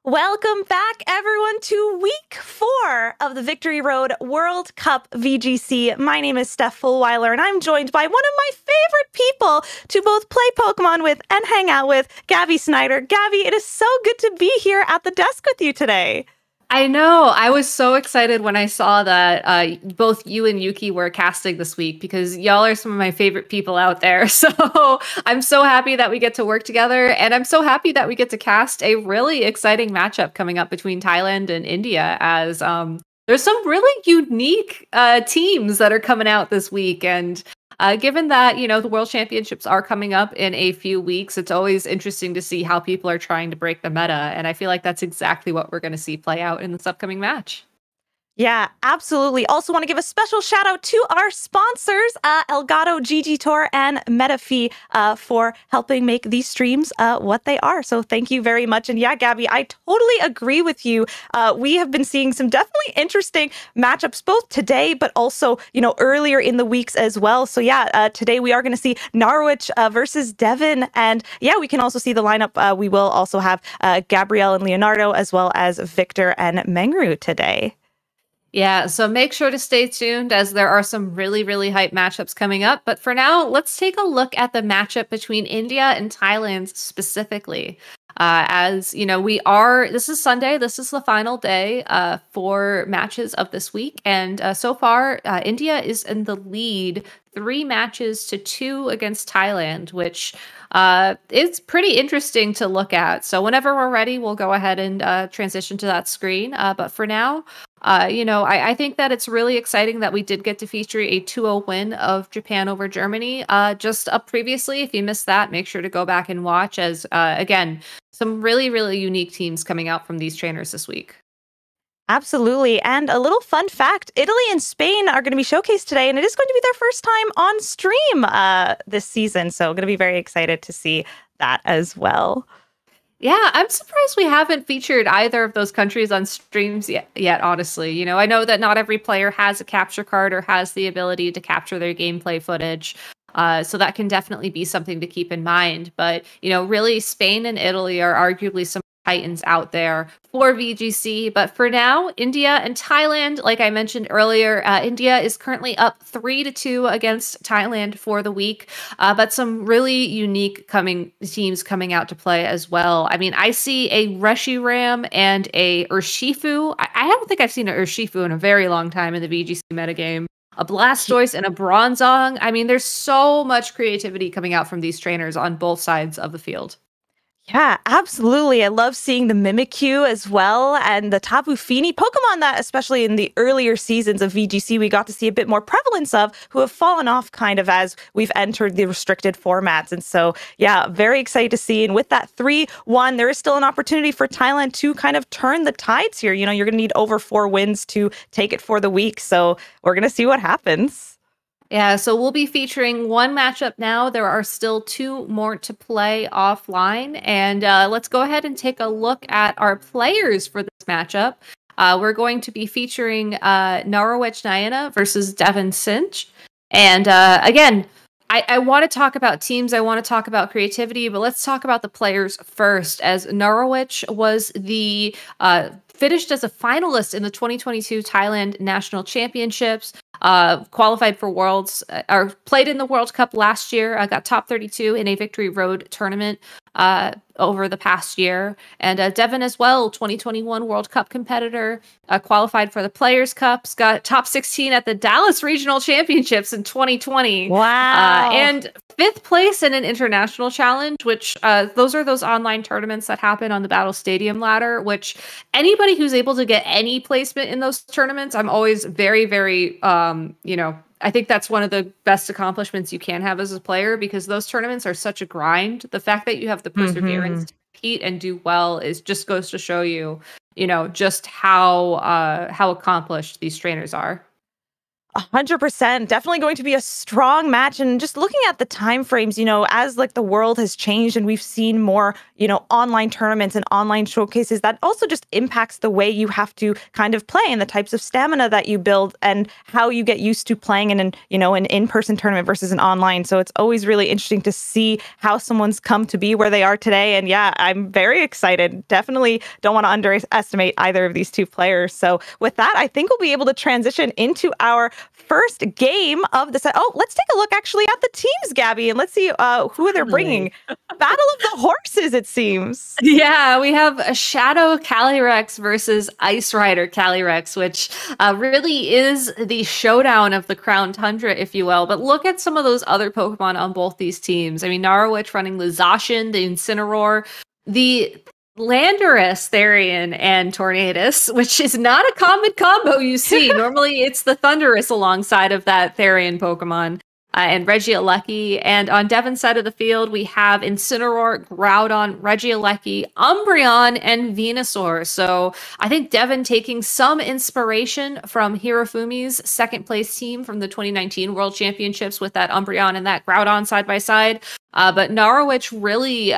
Welcome back, everyone, to week 4 of the Victory Road World Cup VGC. My name is Steph Fulweiler, and I'm joined by one of my favorite people to both play Pokemon with and hang out with, Gabby Snyder. Gabby, it is so good to be here at the desk with you today. I know. I was so excited when I saw that both you and Yuki were casting this week because y'all are some of my favorite people out there. So I'm so happy that we get to work together. And I'm so happy that we get to cast a really exciting matchup coming up between Thailand and India as there's some really unique teams that are coming out this week. And given that, the World Championships are coming up in a few weeks, it's always interesting to see how people are trying to break the meta. And I feel like that's exactly what we're going to see play out in this upcoming match. Yeah, absolutely. Also want to give a special shout out to our sponsors, Elgato, Gigi Tour, and Metafi for helping make these streams what they are. So thank you very much. And yeah, Gabby, I totally agree with you. We have been seeing some definitely interesting matchups both today, but also, earlier in the weeks as well. So yeah, today we are going to see Narawitch versus Devon. And yeah, we can also see the lineup. We will also have Gabrielle and Leonardo, as well as Victor and Mengru today. Yeah, so make sure to stay tuned as there are some really, really hype matchups coming up. But for now, let's take a look at the matchup between India and Thailand specifically. This is Sunday, this is the final day for matches of this week. And so far, India is in the lead 3-2 against Thailand, which is pretty interesting to look at. So whenever we're ready, we'll go ahead and transition to that screen. But for now, I think that it's really exciting that we did get to feature a 2-0 win of Japan over Germany just up previously. If you missed that, make sure to go back and watch as, again, some really, really unique teams coming out from these trainers this week. Absolutely. And a little fun fact, Italy and Spain are going to be showcased today, and it is going to be their first time on stream this season. So I'm going to be very excited to see that as well. Yeah, I'm surprised we haven't featured either of those countries on streams yet, honestly. I know that not every player has a capture card or has the ability to capture their gameplay footage. So that can definitely be something to keep in mind. But, really, Spain and Italy are arguably some titans out there for VGC. But for now, India and Thailand, like I mentioned earlier, India is currently up 3-2 against Thailand for the week. But some really unique teams coming out to play as well. I mean, I see a Reshiram and a Urshifu. I don't think I've seen an Urshifu in a very long time in the VGC metagame. A Blastoise and a Bronzong. I mean, there's so much creativity coming out from these trainers on both sides of the field. Yeah, absolutely. I love seeing the Mimikyu as well and the Tapu Fini Pokemon that, especially in the earlier seasons of VGC, we got to see a bit more prevalence of, who have fallen off kind of as we've entered the restricted formats. And so, yeah, very excited to see. And with that 3-1, there is still an opportunity for Thailand to kind of turn the tides here. You're going to need over 4 wins to take it for the week. So we're going to see what happens. Yeah, so we'll be featuring one matchup now. There are still 2 more to play offline. And let's go ahead and take a look at our players for this matchup. We're going to be featuring Narawitch Naenna versus Devon Singh. And again, I want to talk about teams. I want to talk about creativity, but let's talk about the players first, as Narawitch was the finished as a finalist in the 2022 Thailand National Championships, qualified for Worlds, or played in the World Cup last year, got top 32 in a Victory Road tournament over the past year. And Devon as well, 2021 World Cup competitor, qualified for the Players' Cups, got top 16 at the Dallas Regional Championships in 2020. Wow. And 5th place in an international challenge, which those are those online tournaments that happen on the Battle Stadium ladder, which anybody who's able to get any placement in those tournaments, I'm always very, very, I think that's one of the best accomplishments you can have as a player, because those tournaments are such a grind. The fact that you have the perseverance to compete and do well just goes to show you, just how accomplished these trainers are. 100%. Definitely going to be a strong match. And just looking at the time frames, as like the world has changed and we've seen more, online tournaments and online showcases, that also just impacts the way you have to kind of play and the types of stamina that you build and how you get used to playing in an in-person tournament versus an online. So it's always really interesting to see how someone's come to be where they are today. And yeah, I'm very excited. Definitely don't want to underestimate either of these two players. So with that, I think we'll be able to transition into our first game of the set. Oh, let's take a look actually at the teams, Gabby, and let's see who they're bringing. Battle of the Horses, it seems. Yeah, we have a Shadow Calyrex versus Ice Rider Calyrex, which really is the showdown of the Crown Tundra, if you will. But look at some of those other Pokemon on both these teams. I mean, Narawitch running the Zacian, the Incineroar, the Landorus, Therian, and Tornadus, which is not a common combo you see. Normally, it's the Thundurus alongside of that Therian Pokemon. And Regieleki. And on Devon's side of the field, we have Incineroar, Groudon, Regieleki, Umbreon, and Venusaur. So I think Devon taking some inspiration from Hirofumi's second place team from the 2019 World Championships with that Umbreon and that Groudon side by side. But Narawitch really...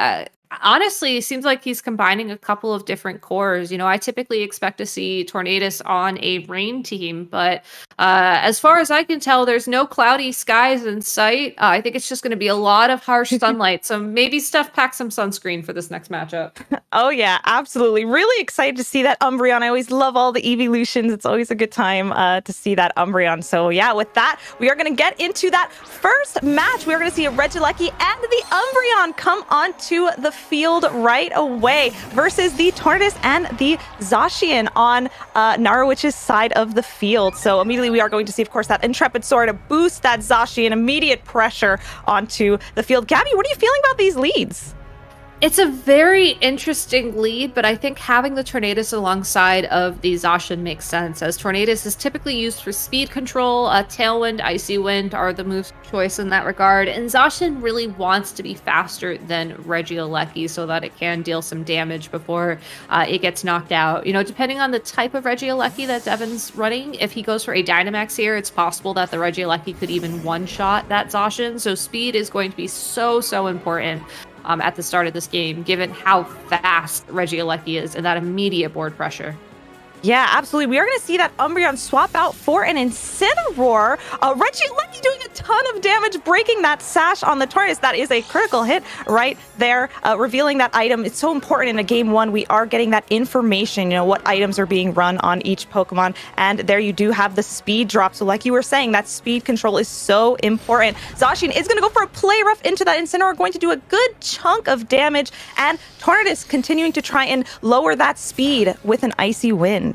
honestly, seems like he's combining a couple of different cores. I typically expect to see Tornadus on a rain team, but as far as I can tell, there's no cloudy skies in sight. I think it's just going to be a lot of harsh sunlight. So maybe Steph pack some sunscreen for this next matchup. Oh yeah, absolutely. Really excited to see that Umbreon. I always love all the evolutions. It's always a good time to see that Umbreon. So yeah, with that, we are going to get into that first match. We are going to see a Regieleki and the Umbreon come onto the field right away versus the Tornadus and the Zacian on Narawitch's side of the field. So immediately we are going to see, of course, that Intrepid Sword to boost that Zacian, immediate pressure onto the field. Gabby, what are you feeling about these leads? It's a very interesting lead, but I think having the Tornadus alongside of the Zacian makes sense, as Tornadus is typically used for speed control. Tailwind, Icy Wind are the moves of choice in that regard, and Zacian really wants to be faster than Regieleki so that it can deal some damage before it gets knocked out. Depending on the type of Regieleki that Devon's running, if he goes for a Dynamax here, it's possible that the Regieleki could even one-shot that Zacian, so speed is going to be so important at the start of this game, given how fast Regieleki is and that immediate board pressure. Yeah, absolutely. We are going to see that Umbreon swap out for an Incineroar. Regieleki doing a ton of damage, breaking that sash on the Tornadus. That is a critical hit right there, revealing that item. It's so important in a game one. We are getting that information, what items are being run on each Pokemon. And there you do have the speed drop. So like you were saying, that speed control is so important. Zacian is going to go for a play rough into that Incineroar, going to do a good chunk of damage. And Tornadus continuing to try and lower that speed with an Icy Wind.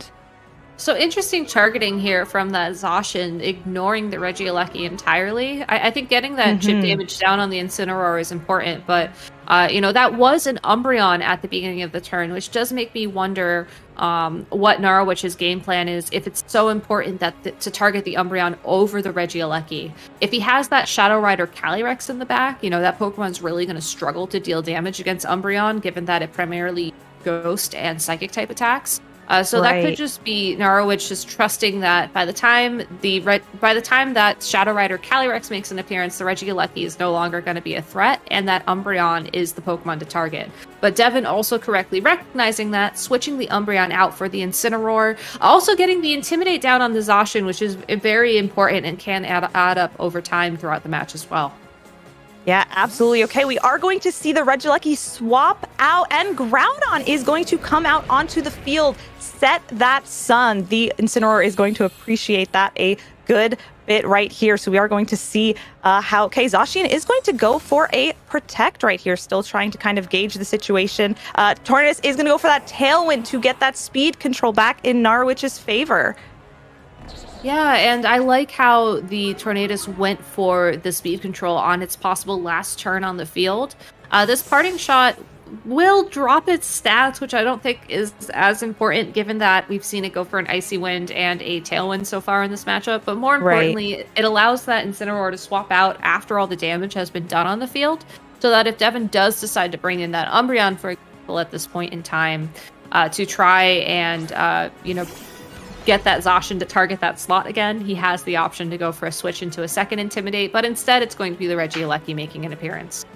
So interesting targeting here from that Zacian, ignoring the Regieleki entirely. I think getting that chip damage down on the Incineroar is important, but that was an Umbreon at the beginning of the turn, which does make me wonder what Narawitch's game plan is, if it's so important that to target the Umbreon over the Regieleki. If he has that Shadow Rider Calyrex in the back, that Pokemon's really going to struggle to deal damage against Umbreon, given that it primarily Ghost and Psychic type attacks. So that could just be Narawitch just trusting that by the time that Shadow Rider Calyrex makes an appearance, the Regieleki is no longer going to be a threat, and that Umbreon is the Pokemon to target. But Devon also correctly recognizing that, switching the Umbreon out for the Incineroar, also getting the Intimidate down on the Zacian, which is very important and can add up over time throughout the match as well. Yeah, absolutely. Okay, we are going to see the Regieleki swap out, and Groudon is going to come out onto the field, set that sun. The Incineroar is going to appreciate that a good bit right here. So we are going to see how Zacian is going to go for a Protect right here, still trying to kind of gauge the situation. Tornadus is going to go for that Tailwind to get that speed control back in Narawitch's favor. Yeah, and I like how the Tornadus went for the speed control on its possible last turn on the field. This parting shot will drop its stats, which I don't think is as important, given that we've seen it go for an Icy Wind and a Tailwind so far in this matchup. But more importantly, it allows that Incineroar to swap out after all the damage has been done on the field, so that if Devon does decide to bring in that Umbreon, for example, at this point in time, to try and, get that Zacian to target that slot again, he has the option to go for a switch into a second Intimidate, but instead it's going to be the Regieleki making an appearance.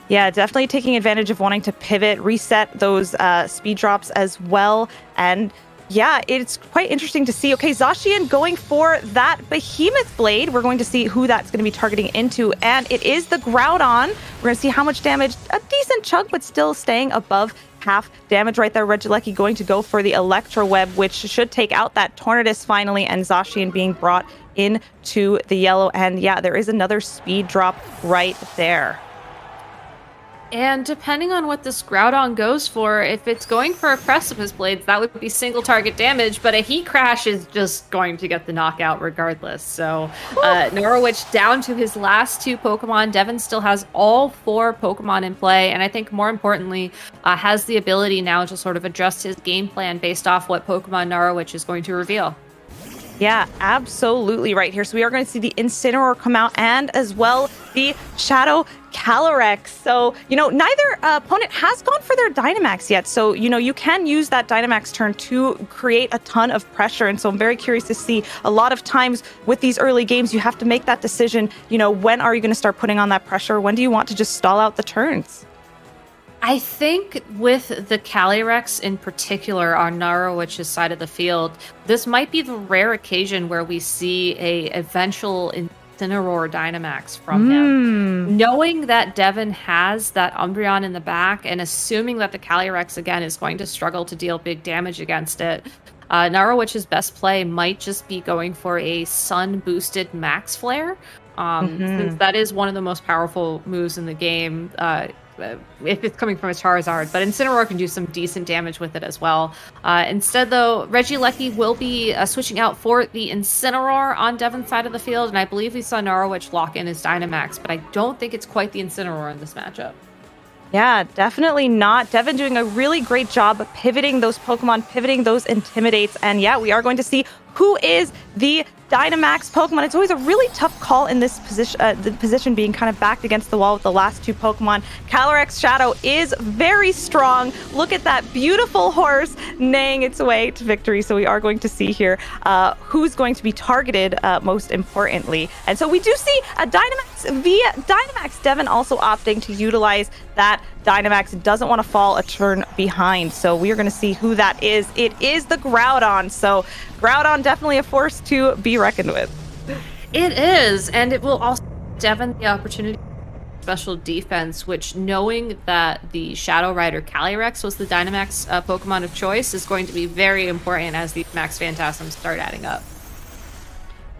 Yeah, definitely taking advantage of wanting to pivot, reset those speed drops as well. And yeah, it's quite interesting to see. Okay, Zacian going for that Behemoth Blade. We're going to see who that's going to be targeting into. And it is the Groudon. We're going to see how much damage. A decent chunk, but still staying above half damage right there. Regieleki going to go for the Electro Web, which should take out that Tornadus finally. And Zacian being brought into the yellow. And yeah, there is another speed drop right there. And depending on what this Groudon goes for, if it's going for a Precipice Blades, that would be single target damage, but a Heat Crash is just going to get the knockout regardless. So Narawitch down to his last 2 Pokemon. Devon still has all 4 Pokemon in play, and I think more importantly, has the ability now to sort of adjust his game plan based off what Pokemon Narawitch is going to reveal. Yeah, absolutely right here. So we are going to see the Incineroar come out and as well the Shadow Calyrex. So, neither opponent has gone for their Dynamax yet. So, you can use that Dynamax turn to create a ton of pressure. And so I'm very curious to see. A lot of times with these early games, you have to make that decision. When are you going to start putting on that pressure? When do you want to just stall out the turns? I think with the Calyrex in particular on Narawitch's side of the field, this might be the rare occasion where we see a eventual Incineroar Dynamax from him. Knowing that Devon has that Umbreon in the back and assuming that the Calyrex again is going to struggle to deal big damage against it, Narawitch's best play might just be going for a sun-boosted Max Flare, since that is one of the most powerful moves in the game. If it's coming from a Charizard, but Incineroar can do some decent damage with it as well. Instead, though, Regieleki will be switching out for the Incineroar on Devon's side of the field, and I believe we saw Narawitch lock in his Dynamax, but I don't think it's quite the Incineroar in this matchup. Yeah, definitely not. Devon doing a really great job pivoting those Pokemon, pivoting those Intimidates, and yeah, we are going to see who is the Dynamax Pokemon. It's always a really tough call in this position, the position being kind of backed against the wall with the last 2 Pokemon. Calyrex Shadow is very strong. Look at that beautiful horse neighing its way to victory. So we are going to see here who's going to be targeted most importantly. And so we do see a Dynamax via Dynamax. Devon also opting to utilize that Dynamax. Doesn't want to fall a turn behind. So we are going to see who that is. It is the Groudon. So Groudon definitely a force to be reckoned with. It is, and it will also give Devon the opportunity special defense, which knowing that the Shadow Rider Calyrex was the Dynamax Pokemon of choice is going to be very important as these Max Phantasms start adding up.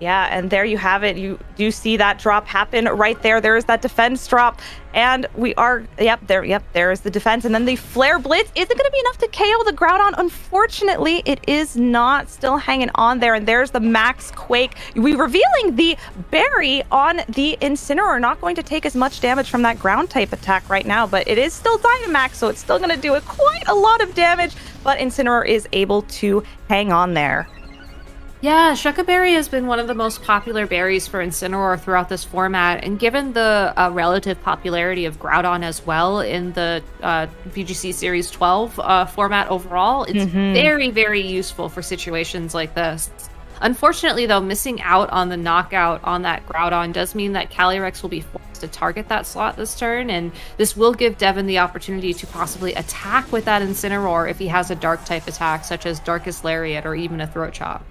Yeah, and there you have it. You do see that drop happen right there. There is that defense drop, and we are, there is the defense. And then the Flare Blitz. Is it going to be enough to KO the Groudon? Unfortunately, it is not. Still hanging on there, and there's the Max Quake. We revealing the Berry on the Incineroar. Not going to take as much damage from that ground type attack right now, but it is still Dynamax, so it's still going to do quite a lot of damage, but Incineroar is able to hang on there. Yeah, Shuca Berry has been one of the most popular berries for Incineroar throughout this format, and given the relative popularity of Groudon as well in the VGC Series 12 format overall, it's very, very useful for situations like this. Unfortunately, though, missing out on the knockout on that Groudon does mean that Calyrex will be forced to target that slot this turn, and this will give Devon the opportunity to possibly attack with that Incineroar if he has a Dark-type attack, such as Darkest Lariat or even a Throat Chop.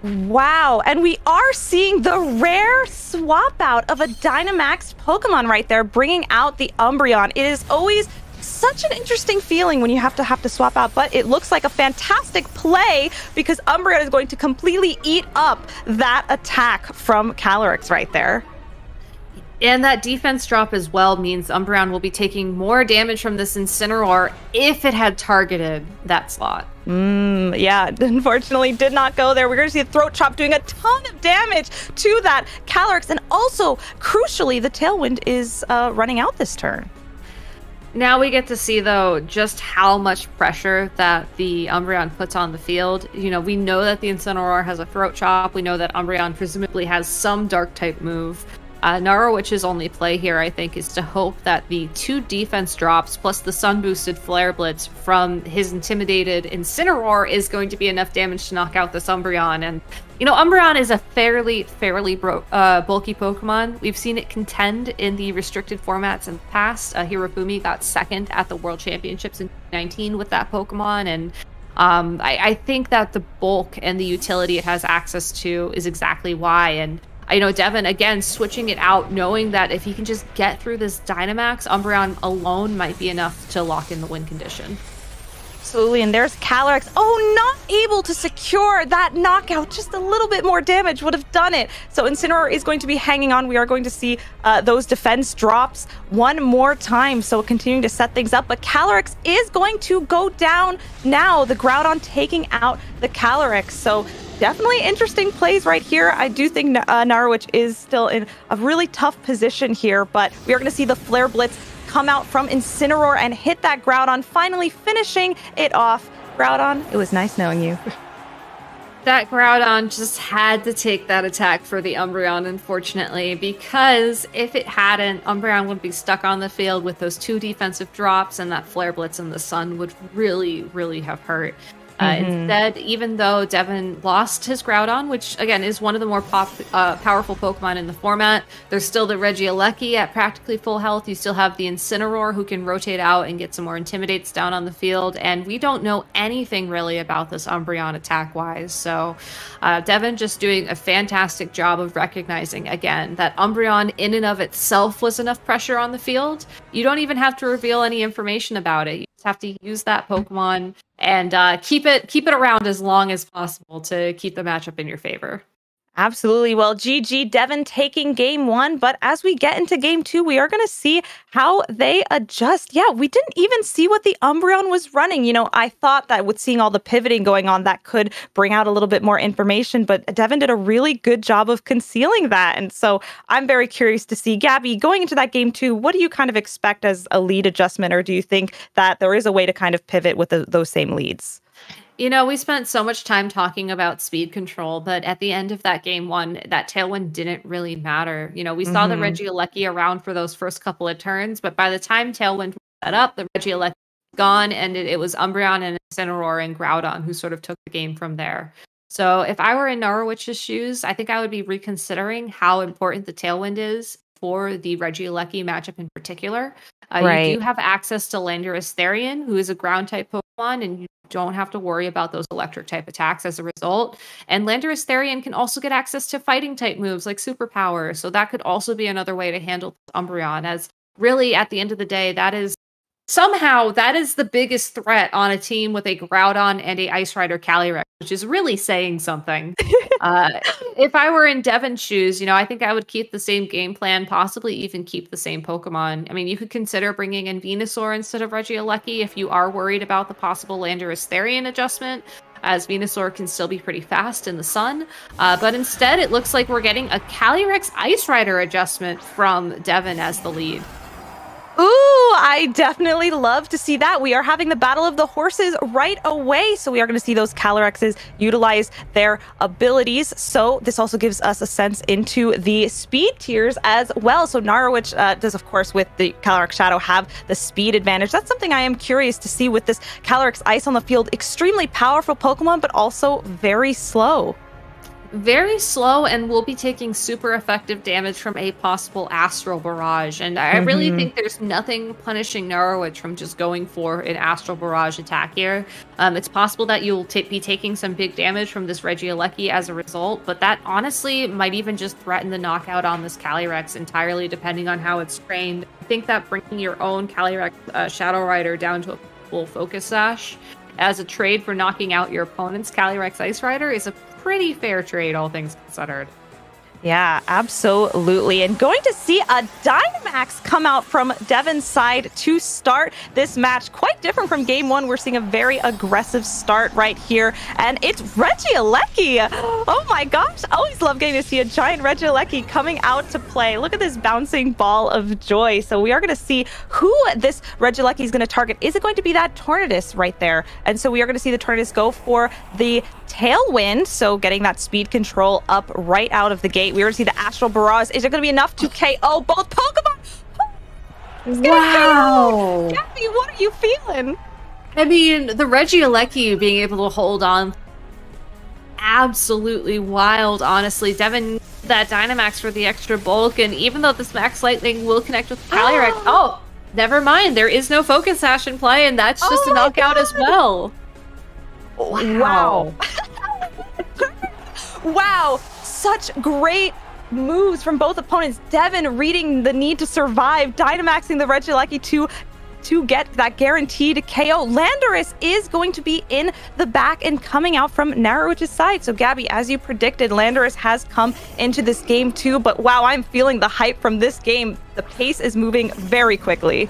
Wow, and we are seeing the rare swap out of a Dynamax Pokemon right there, bringing out the Umbreon. It is always such an interesting feeling when you have to swap out, but it looks like a fantastic play because Umbreon is going to completely eat up that attack from Calyrex right there. And that defense drop as well means Umbreon will be taking more damage from this Incineroar if it had targeted that slot. Yeah, unfortunately did not go there. We're going to see a Throat Chop doing a ton of damage to that Calyrex. And also, crucially, the Tailwind is running out this turn. Now we get to see, though, just how much pressure that the Umbreon puts on the field. You know, we know that the Incineroar has a Throat Chop. We know that Umbreon presumably has some Dark-type move. Narawitch's only play here, I think, is to hope that the 2 defense drops plus the sun-boosted Flare Blitz from his intimidated Incineroar is going to be enough damage to knock out this Umbreon. And, Umbreon is a fairly bulky Pokemon. We've seen it contend in the restricted formats in the past. Hirofumi got second at the World Championships in 2019 with that Pokemon, and I think that the bulk and the utility it has access to is exactly why. And Devon, again, switching it out, knowing that if he can just get through this Dynamax, Umbreon alone might be enough to lock in the win condition. Absolutely, and there's Calyrex. Oh, not able to secure that knockout. Just a little bit more damage would have done it. So Incineroar is going to be hanging on. We are going to see those defense drops one more time. So continuing to set things up, but Calyrex is going to go down now. The Groudon taking out the Calyrex. So definitely interesting plays right here. I do think Narawitch is still in a really tough position here, but we are going to see the Flare Blitz come out from Incineroar and hit that Groudon, finally finishing it off. Groudon, it was nice knowing you. That Groudon just had to take that attack for the Umbreon, unfortunately, because if it hadn't, Umbreon would be stuck on the field with those 2 defensive drops, and that Flare Blitz in the sun would really, really have hurt. Instead, even though Devon lost his Groudon, which again is one of the more powerful Pokemon in the format, there's still the Regieleki at practically full health. You still have the Incineroar who can rotate out and get some more Intimidates down on the field, and we don't know anything really about this Umbreon attack-wise. So Devon just doing a fantastic job of recognizing, again, that Umbreon in and of itself was enough pressure on the field. You don't even have to reveal any information about it. You just have to use that Pokemon and keep it around as long as possible to keep the matchup in your favor. Absolutely. Well, GG, Devon taking game 1, but as we get into game 2, we are going to see how they adjust. Yeah, we didn't even see what the Umbreon was running. I thought that with seeing all the pivoting going on, that could bring out a little bit more information, but Devon did a really good job of concealing that. And so I'm very curious to see. Gabby, going into that game 2, what do you kind of expect as a lead adjustment, or do you think that there is a way to kind of pivot with those same leads? We spent so much time talking about speed control, but at the end of that game 1, that Tailwind didn't really matter. We saw the Regieleki around for those first couple of turns, but by the time Tailwind was set up, the Regieleki was gone, and it was Umbreon and Incineroar and Groudon who sort of took the game from there. So if I were in Narawitch's shoes, I think I would be reconsidering how important the Tailwind is for the Regieleki matchup in particular. You do have access to Landorus Therian, who is a ground-type Pokemon, and you don't have to worry about those electric-type attacks as a result. And Landorus Therian can also get access to fighting-type moves like Superpower, so that could also be another way to handle Umbreon, as really, at the end of the day, that is the biggest threat on a team with a Groudon and a Ice Rider Calyrex, which is really saying something. If I were in Devon's shoes, I think I would keep the same game plan, possibly even keep the same Pokemon. I mean, you could consider bringing in Venusaur instead of Regieleki if you are worried about the possible Landorus Therian adjustment, as Venusaur can still be pretty fast in the sun. But instead, it looks like we're getting a Calyrex Ice Rider adjustment from Devon as the lead. Ooh, I definitely love to see that. We are having the Battle of the Horses right away, so we are going to see those Calyrexes utilize their abilities. So this also gives us a sense into the speed tiers as well. So Narawitch does, of course, with the Calyrex Shadow, have the speed advantage. That's something I am curious to see with this Calyrex Ice on the field. Extremely powerful Pokemon, but also very slow. Very slow, and will be taking super effective damage from a possible Astral Barrage. And I really think there's nothing punishing Narawitch from just going for an Astral Barrage attack here. It's possible that you'll be taking some big damage from this Regieleki as a result, but that honestly might even just threaten the knockout on this Calyrex entirely, depending on how it's trained. I think that bringing your own Calyrex Shadow Rider down to a full Focus Sash as a trade for knocking out your opponent's Calyrex Ice Rider is a pretty fair trade, all things considered. Yeah, absolutely. And going to see a Dynamax come out from Devon's side to start this match. Quite different from game 1. We're seeing a very aggressive start right here. And it's Regieleki. Oh my gosh. Always love getting to see a giant Regieleki coming out to play. Look at this bouncing ball of joy. So we are going to see who this Regieleki is going to target. Is it going to be that Tornadus right there? And so we are going to see the Tornadus go for the Tailwind. So getting that speed control up right out of the gate. We already see the Astral Barrage. Is it going to be enough to KO both Pokemon? Wow. Gabby, what are you feeling? I mean, the Regieleki being able to hold on, absolutely wild, honestly. Devon, that Dynamax for the extra bulk, and even though this Max Lightning will connect with Calyrex, oh, never mind. There is no Focus Sash in play, and that's just a knockout as well. Wow. Wow. Such great moves from both opponents. Devon reading the need to survive, Dynamaxing the Regieleki to get that guaranteed KO. Landorus is going to be in the back and coming out from Narawitch's side. So Gabby, as you predicted, Landorus has come into this game too, but wow, I'm feeling the hype from this game. The pace is moving very quickly.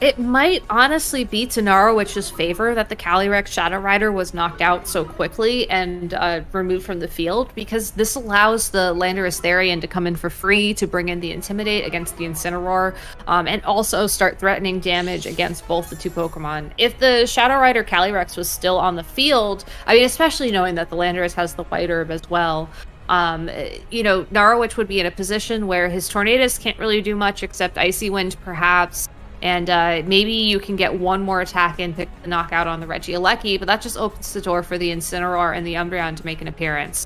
It might honestly be to Narawitch's favor that the Calyrex Shadow Rider was knocked out so quickly and removed from the field, because this allows the Landorus Therian to come in for free to bring in the Intimidate against the Incineroar, and also start threatening damage against both the two Pokemon. If the Shadow Rider Calyrex was still on the field, I mean, especially knowing that the Landorus has the White Herb as well, you know, Narawitch would be in a position where his Tornadus can't really do much except Icy Wind, perhaps. And maybe you can get one more attack and pick the knockout on the Regieleki, but that just opens the door for the Incineroar and the Umbreon to make an appearance.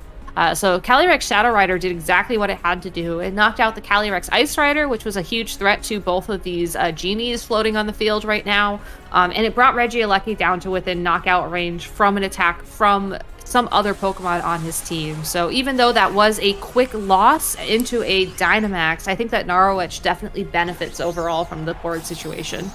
So Calyrex Shadow Rider did exactly what it had to do. It knocked out the Calyrex Ice Rider, which was a huge threat to both of these genies floating on the field right now. And it brought Regieleki down to within knockout range from an attack from some other Pokemon on his team. So even though that was a quick loss into a Dynamax, I think that Narawitch definitely benefits overall from the board situation.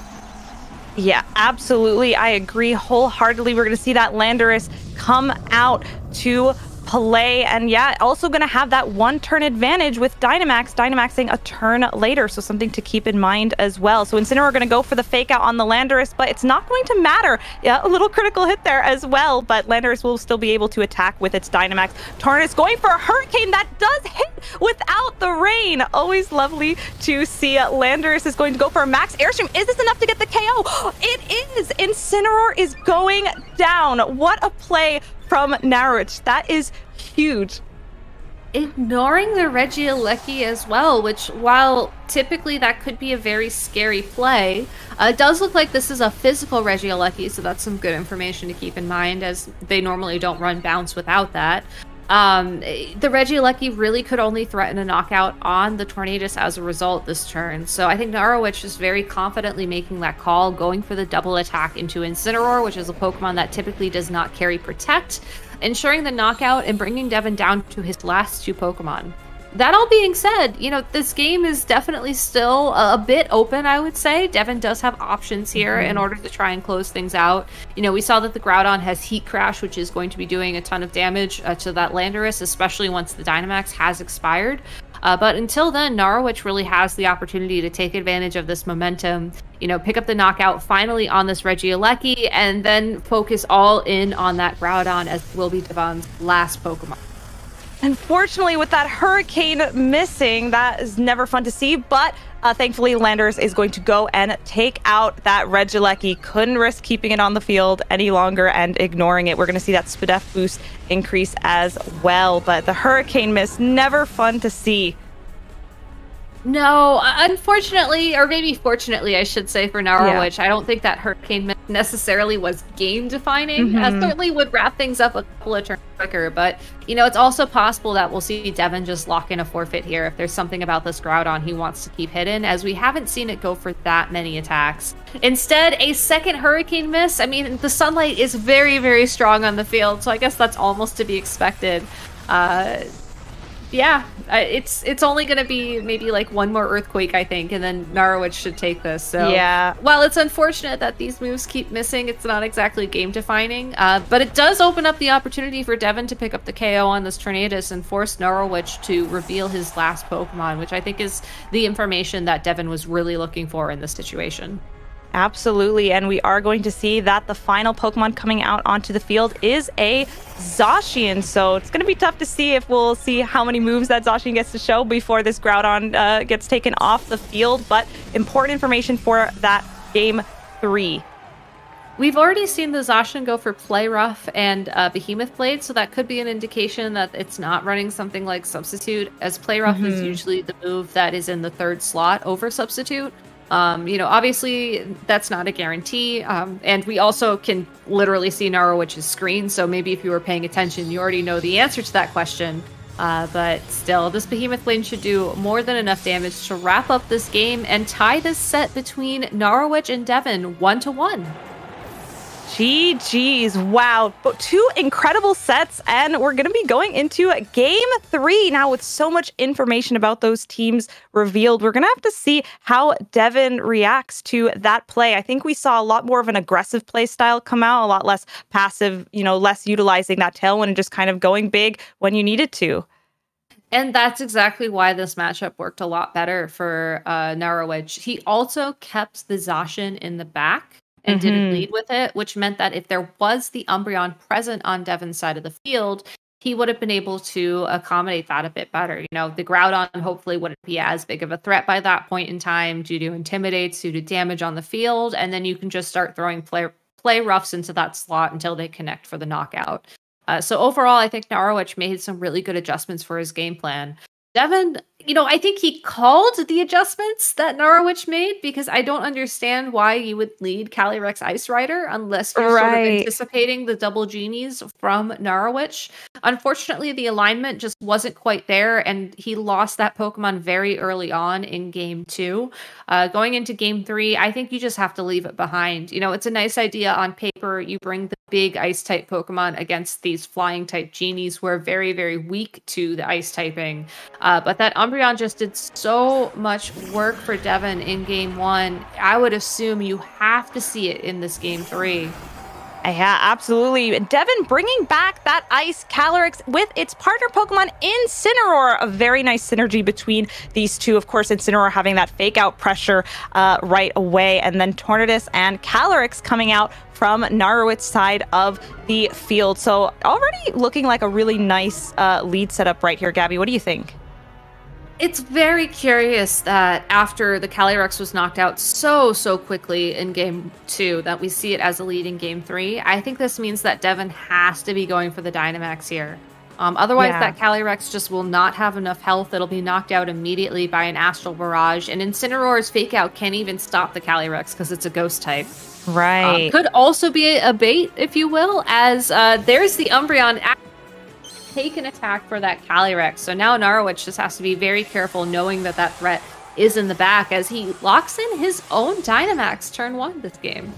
Yeah, absolutely. I agree wholeheartedly. We're going to see that Landorus come out to play, and yeah, also going to have that one turn advantage with Dynamaxing a turn later, so something to keep in mind as well. So Incineroar going to go for the fake out on the Landorus, but it's not going to matter. Yeah, a little critical hit there as well, but Landorus will still be able to attack with its Dynamax. Tornadus going for a Hurricane that does hit without the rain. Always lovely to see. Landorus is going to go for a Max Airstream. Is this enough to get the KO? It is! Incineroar is going down. What a play from Narawitch. That is huge. Ignoring the Regieleki as well, which, while typically that could be a very scary play, it does look like this is a physical Regieleki, so that's some good information to keep in mind, as they normally don't run bounce without that. The Regieleki really could only threaten a knockout on the Tornadus as a result this turn, so I think Narawitch is very confidently making that call, going for the double attack into Incineroar, which is a Pokemon that typically does not carry Protect, ensuring the knockout and bringing Devon down to his last two Pokemon. That all being said, you know, this game is definitely still a bit open, I would say. Devon does have options here in order to try and close things out. You know, we saw that the Groudon has Heat Crash, which is going to be doing a ton of damage to that Landorus, especially once the Dynamax has expired. But until then, Narawitch really has the opportunity to take advantage of this momentum, you know, pick up the knockout finally on this Regieleki, and then focus all in on that Groudon, as will be Devon's last Pokemon. Unfortunately, with that Hurricane missing, that is never fun to see, but thankfully Landorus is going to go and take out that Regieleki. Couldn't risk keeping it on the field any longer and ignoring it. We're going to see that Spadef boost increase as well, but the Hurricane miss, never fun to see. No, unfortunately, or maybe fortunately, I should say, for Narawitch, I don't think that Hurricane miss necessarily was game-defining. Certainly would wrap things up a couple of turns quicker, but, you know, it's also possible that we'll see Devon just lock in a forfeit here if there's something about this Groudon he wants to keep hidden, as we haven't seen it go for that many attacks. Instead, a second Hurricane miss. I mean, the sunlight is very, very strong on the field, so I guess that's almost to be expected. Yeah, it's only going to be maybe like one more Earthquake, I think, and then Narawitch should take this. So yeah, while it's unfortunate that these moves keep missing, it's not exactly game-defining, but it does open up the opportunity for Devon to pick up the KO on this Tornadus and force Narawitch to reveal his last Pokemon, which I think is the information that Devon was really looking for in this situation. Absolutely, and we are going to see that the final Pokemon coming out onto the field is a Zacian, so it's going to be tough to see if we'll see how many moves that Zacian gets to show before this Groudon gets taken off the field, but important information for that Game 3. We've already seen the Zacian go for Play Rough and Behemoth Blade, so that could be an indication that it's not running something like Substitute, as Play Rough is usually the move that is in the 3rd slot over Substitute. Obviously that's not a guarantee, and we also can literally see Narawitch's screen, so maybe if you were paying attention, you already know the answer to that question. But still, this Behemoth Blade should do more than enough damage to wrap up this game and tie this set between Narawitch and Devon 1-1. GG's. Wow. 2 incredible sets, and we're going to be going into game 3 now with so much information about those teams revealed. We're going to have to see how Devon reacts to that play. I think we saw a lot more of an aggressive play style come out, a lot less passive, less utilizing that tailwind and just kind of going big when you needed to. And that's exactly why this matchup worked a lot better for Narawitch. He also kept the Zacian in the back and didn't lead with it, which meant that if there was the Umbreon present on Devon's side of the field, he would have been able to accommodate that a bit better. The Groudon hopefully wouldn't be as big of a threat by that point in time due to Intimidates, due to damage on the field, and then you can just start throwing play roughs into that slot until they connect for the knockout. So overall, I think Narawitch made some really good adjustments for his game plan. Devon, I think he called the adjustments that Narawitch made, because I don't understand why you would lead Calyrex Ice Rider unless you're sort of anticipating the double genies from Narawitch. Unfortunately, the alignment just wasn't quite there, and he lost that Pokemon very early on in game 2. Going into game 3, I think you just have to leave it behind. It's a nice idea on paper. You bring the big ice-type Pokemon against these flying-type genies who are very, very weak to the ice typing. But that Umbreon just did so much work for Devon in game 1. I would assume you have to see it in this game 3. Yeah, absolutely. Devon bringing back that Ice Calyrex with its partner Pokemon Incineroar. A very nice synergy between these two. Of course, Incineroar having that fake out pressure right away. And then Tornadus and Calyrex coming out from Narawit's side of the field. So already looking like a really nice lead setup right here. Gabby, what do you think? It's very curious that after the Calyrex was knocked out so quickly in game 2 that we see it as a lead in game 3. I think this means that Devon has to be going for the Dynamax here. Otherwise, that Calyrex just will not have enough health. It'll be knocked out immediately by an Astral Barrage, and Incineroar's Fake Out can't even stop the Calyrex because it's a Ghost type. Right. Could also be a bait, if you will, as there's the Umbreon take an attack for that Calyrex. So now Narawitch just has to be very careful knowing that that threat is in the back as he locks in his own Dynamax turn 1 this game.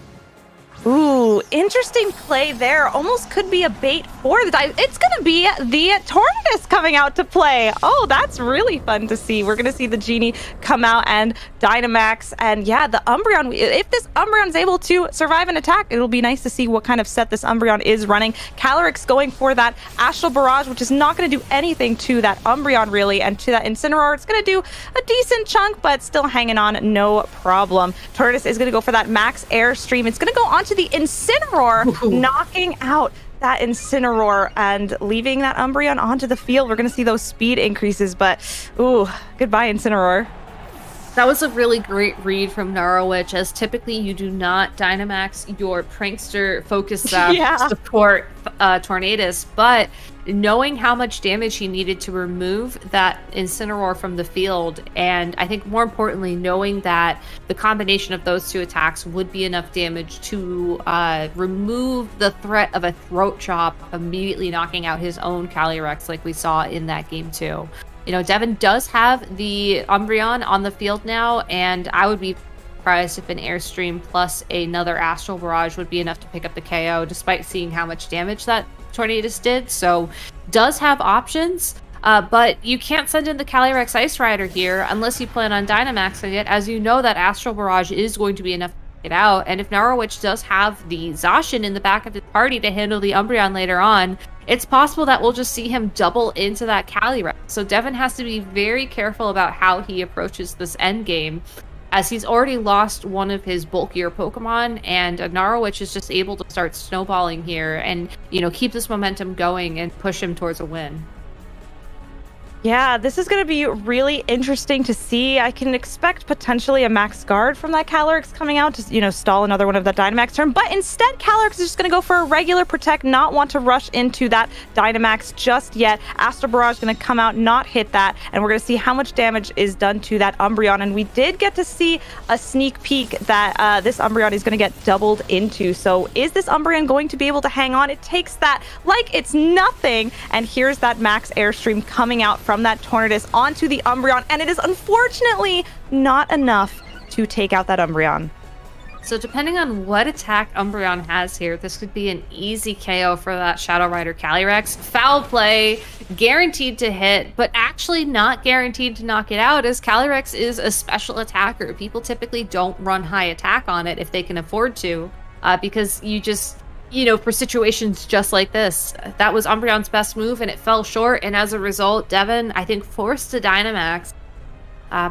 Ooh, interesting play there. Almost could be a bait for the dive. It's going to be the Tornadus coming out to play. Oh, that's really fun to see. We're going to see the Genie come out and Dynamax. And yeah, the Umbreon, if this Umbreon is able to survive an attack, it'll be nice to see what kind of set this Umbreon is running. Calyrex going for that Astral Barrage, which is not going to do anything to that Umbreon really. And to that Incineroar, it's going to do a decent chunk, but still hanging on, no problem. Tornadus is going to go for that Max Airstream. It's going to go on to the Incineroar, knocking out that Incineroar and leaving that Umbreon onto the field. We're going to see those speed increases, but ooh, goodbye Incineroar. That was a really great read from Narawitch, as typically you do not Dynamax your Prankster Focus support Tornadus, but knowing how much damage he needed to remove that Incineroar from the field, and I think more importantly, knowing that the combination of those two attacks would be enough damage to remove the threat of a Throat Chop, immediately knocking out his own Calyrex like we saw in that game 2. Devon does have the Umbreon on the field now, and I would be surprised if an Airstream plus another Astral Barrage would be enough to pick up the KO, despite seeing how much damage that Tornadus did. So, does have options, but you can't send in the Calyrex Ice Rider here unless you plan on Dynamaxing it, as you know that Astral Barrage is going to be enough to get out, and if Narawitch does have the Zacian in the back of his party to handle the Umbreon later on, it's possible that we'll just see him double into that Calyrex. So Devon has to be very careful about how he approaches this endgame, as he's already lost one of his bulkier Pokemon, and Narawitch is just able to start snowballing here and, keep this momentum going and push him towards a win. Yeah, this is going to be really interesting to see. I can expect potentially a max guard from that Calyrex coming out to, stall another one of that Dynamax turn. But instead, Calyrex is just going to go for a regular Protect, not want to rush into that Dynamax just yet. Astral Barrage going to come out, not hit that. And we're going to see how much damage is done to that Umbreon. And we did get to see a sneak peek that this Umbreon is going to get doubled into. So is this Umbreon going to be able to hang on? It takes that like it's nothing. And here's that max Airstream coming out from that Tornadus onto the Umbreon, and it is unfortunately not enough to take out that Umbreon. So depending on what attack Umbreon has here, this could be an easy KO for that Shadow Rider Calyrex. Foul play, guaranteed to hit, but actually not guaranteed to knock it out, as Calyrex is a special attacker. People typically don't run high attack on it if they can afford to, because you just... for situations just like this, that was Umbreon's best move and it fell short. And as a result, Devon, I think, forced to Dynamax,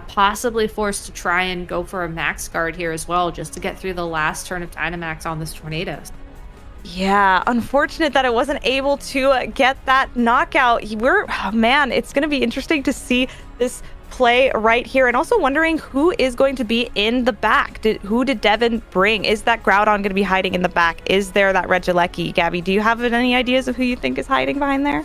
possibly forced to try and go for a max guard here as well, just to get through the last turn of Dynamax on this Tornadus. Yeah, unfortunate that it wasn't able to get that knockout. Man, it's going to be interesting to see this play right here, and also wondering who is going to be in the back. Who did Devon bring? Is that Groudon going to be hiding in the back? Is there that Regieleki? Gabby, do you have any ideas of who you think is hiding behind there?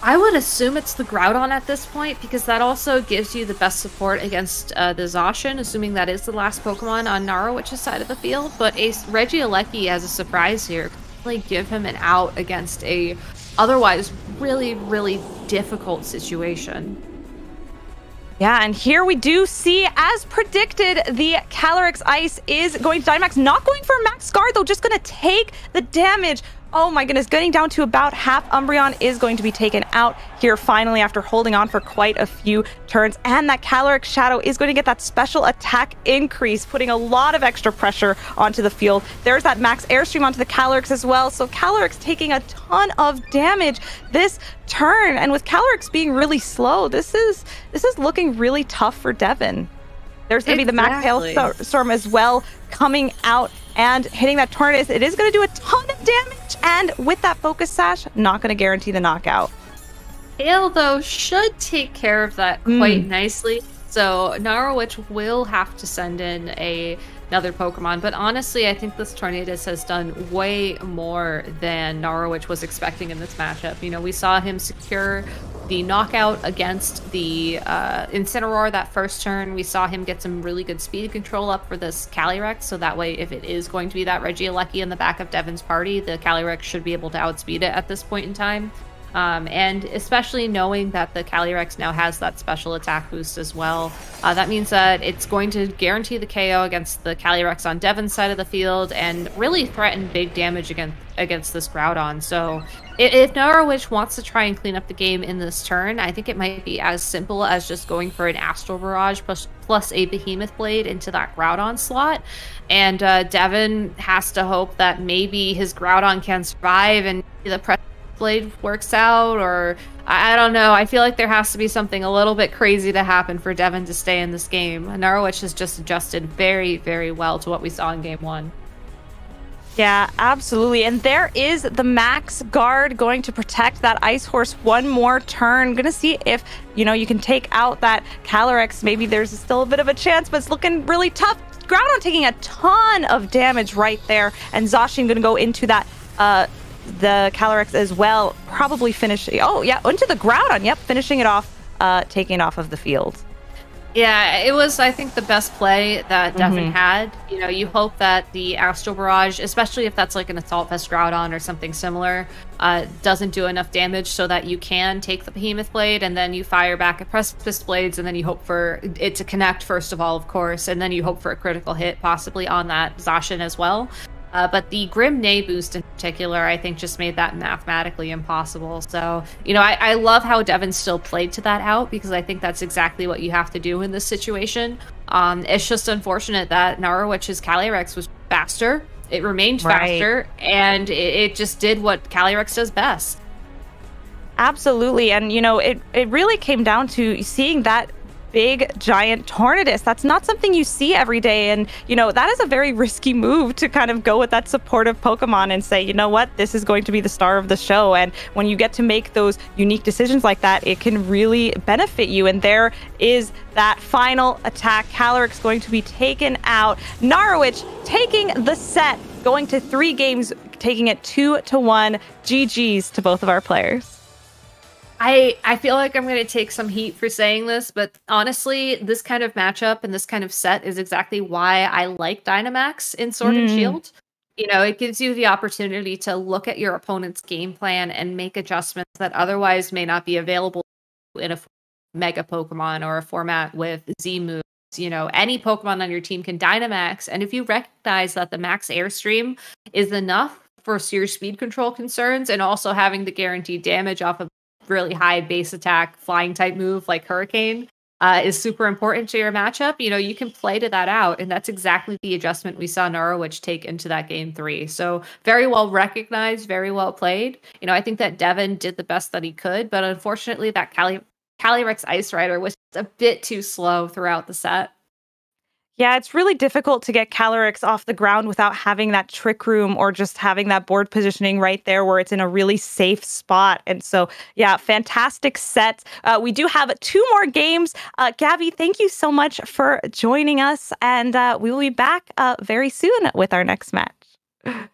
I would assume it's the Groudon at this point, because that also gives you the best support against the Zacian, assuming that is the last Pokemon on Narawitch's side of the field. But a Regieleki as a surprise here could really give him an out against a otherwise really, really difficult situation. Yeah, and here we do see, as predicted, the Calyrex Ice is going to Dynamax. Not going for a max guard, though, just going to take the damage. Oh my goodness, getting down to about half. Umbreon is going to be taken out here finally after holding on for quite a few turns. And that Calyrex Shadow is going to get that special attack increase, putting a lot of extra pressure onto the field. There's that max Airstream onto the Calyrex as well. So Calyrex taking a ton of damage this turn. And with Calyrex being really slow, this is looking really tough for Devon. There's going to be the max Hailstorm as well coming out and hitting that Tornadus. It is going to do a ton of damage, and with that Focus Sash, not going to guarantee the knockout. Hail, though, should take care of that quite nicely. So Narawitch will have to send in another Pokemon. But honestly, I think this Tornadus has done way more than Narawitch was expecting in this matchup. We saw him secure the knockout against the Incineroar that first turn. We saw him get some really good speed control up for this Calyrex, so that way if it is going to be that Regieleki in the back of Devon's party, the Calyrex should be able to outspeed it at this point in time. And especially knowing that the Calyrex now has that special attack boost as well. That means that it's going to guarantee the KO against the Calyrex on Devon's side of the field and really threaten big damage against this Groudon. So if Narawitch wants to try and clean up the game in this turn, I think it might be as simple as just going for an Astral Barrage plus a Behemoth Blade into that Groudon slot. And Devon has to hope that maybe his Groudon can survive and the press Blade works out, or I don't know. I feel like there has to be something a little bit crazy to happen for Devon to stay in this game. Narawitch has just adjusted very, very well to what we saw in game one. Yeah, absolutely. And there is the max guard going to protect that Ice Horse one more turn. Gonna see if, you can take out that Calyrex. Maybe there's still a bit of a chance, but it's looking really tough. Groudon taking a ton of damage right there. And Zacian gonna go into that, the Calyrex as well, probably finishing. Oh yeah, into the Groudon. Yep, finishing it off, taking it off of the field. Yeah, it was, I think, the best play that Devon had. You hope that the Astral Barrage, especially if that's like an Assault Vest Groudon or something similar, doesn't do enough damage so that you can take the Behemoth Blade, and then you fire back at Precipice Blades, and then you hope for it to connect first of all, of course, and then you hope for a critical hit possibly on that Zacian as well. But the Grim Neigh boost in particular, I think, just made that mathematically impossible. So, I love how Devon still played to that out, because I think that's exactly what you have to do in this situation. It's just unfortunate that Narawitch's Calyrex was faster. It remained faster, and it just did what Calyrex does best. Absolutely. And, it really came down to seeing that big giant Tornadus. That's not something you see every day. And, that is a very risky move to kind of go with that supportive Pokemon and say, you know what, this is going to be the star of the show. And when you get to make those unique decisions like that, it can really benefit you. And there is that final attack. Calyrex going to be taken out. Narawitch taking the set, going to 3 games, taking it 2-1. GG's to both of our players. I feel like I'm going to take some heat for saying this, but honestly, this kind of matchup and this kind of set is exactly why I like Dynamax in Sword and Shield. It gives you the opportunity to look at your opponent's game plan and make adjustments that otherwise may not be available in a Mega Pokemon or a format with Z moves. Any Pokemon on your team can Dynamax, and if you recognize that the max airstream is enough for your speed control concerns and also having the guaranteed damage off of really high base attack flying type move like Hurricane is super important to your matchup, you can play to that out. And that's exactly the adjustment we saw Narawitch take into that game 3. So very well recognized, very well played. I think that Devon did the best that he could, but unfortunately that Calyrex Ice Rider was a bit too slow throughout the set. Yeah, it's really difficult to get Calyrex off the ground without having that trick room or just having that board positioning right there where it's in a really safe spot. And so, yeah, fantastic set. We do have 2 more games. Gabby, thank you so much for joining us. And we will be back very soon with our next match.